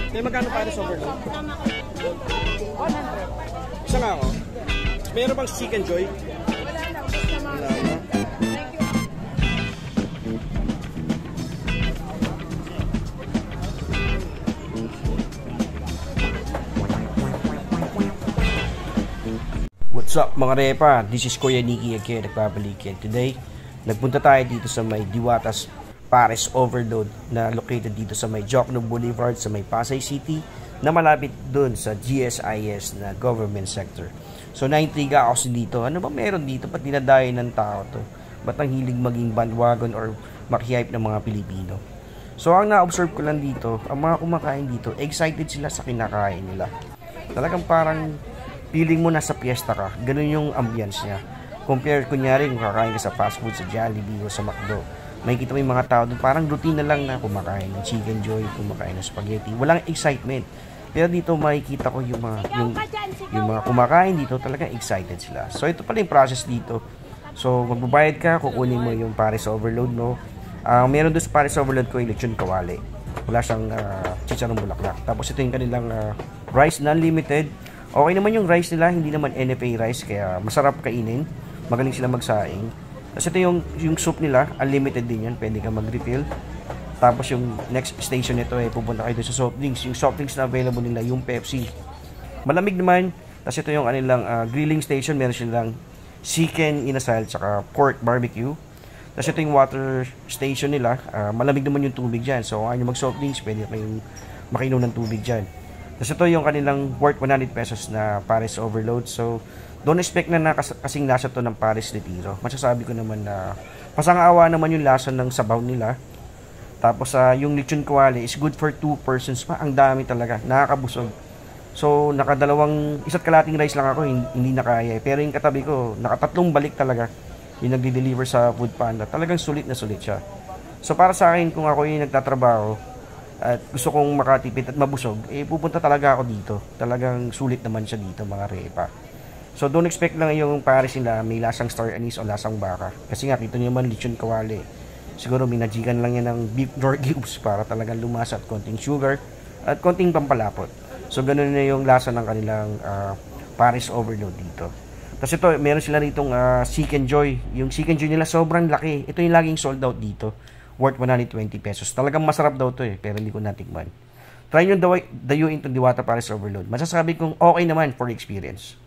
Kaya magkano Paris overload? 100. Isa nga ako. Meron bang chicken joy? Wala na, basta mga. Wala na. What's up mga repa? This is Kuya Nicky again, nagbabalikin. Today, nagpunta tayo dito sa may Diwatas Paris Overload na located dito sa may Jokno Boulevard sa may Pasay City na malapit dun sa GSIS na government sector. So naintriga ako dito. Ano ba meron dito? Ba't dinadayo ng tao to? Ba't ang hilig maging bandwagon or makihype ng mga Pilipino? So ang na-observe ko lang dito, ang mga kumakain dito, excited sila sa kinakain nila. Talagang parang feeling mo nasa fiesta ka. Ganun yung ambience niya. Compare kunyari kung kakain ka sa fast food, sa Jollibee o sa McDo. May kita mo yung mga tao doon, parang routine na lang na kumakain ng chicken joy, kumakain ng spaghetti. Walang excitement. Pero dito makikita ko yung mga kumakain dito, talagang excited sila. So ito pala yung process dito. So magbabayad ka, kukunin mo yung Paris Overload mo. Meron doon sa Paris Overload ko yung lechon kawali. Wala siyang chicharong bulaklak. Tapos ito yung kanilang rice na unlimited. Okay naman yung rice nila, hindi naman NFA rice, kaya masarap kainin. Magaling sila magsaing. Tapos ito yung soup nila, unlimited din yan, pwede ka mag-refill. Tapos yung next station nito pupunta kayo sa soft drinks. Yung soft drinks na available nila, yung Pepsi. Malamig naman. Tapos ito yung kanilang grilling station, meron silang chicken inasal, tsaka pork barbecue. Tapos ito yung water station nila, malamig naman yung tubig dyan. So kung ayaw mag soft drinks, pwede kayong makinom ng tubig dyan. Tapos ito yung kanilang worth 100 pesos na Paris Overload. So, don't expect na kasing lasa to ng Paris Retiro. Masasabi ko naman na pasang-awa naman yung lasa ng sabaw nila. Tapos, yung lechon kawali is good for 2 persons pa. Ang dami talaga. Nakakabusog. So, isa't kalating rice lang ako. Hindi na kaya. Pero yung katabi ko, nakatatlong balik talaga. Yung nagde-deliver sa Food Panda. Talagang sulit na sulit siya. So, para sa akin, kung ako yung nagtatrabaho, at gusto kong makatipid at mabusog, pupunta talaga ako dito. Talagang sulit naman siya dito mga repa. So don't expect lang yung Paris nila may lasang star anise o lasang baka. Kasi nga, kita nyo naman lechon kawali. Siguro minajikan lang yan ng beef nor cubes para talagang lumasa at konting sugar at konting pampalapot. So ganun na yung lasa ng kanilang Paris Overload dito. Tapos ito, meron sila ditong chicken joy. Yung chicken joy nila sobrang laki. Ito yung laging sold out dito. Worth 120 pesos. Talagang masarap daw to pero hindi ko natikman. Try nyo dayuin itong Diwata Paris Overload. Masasabi kong okay naman for experience.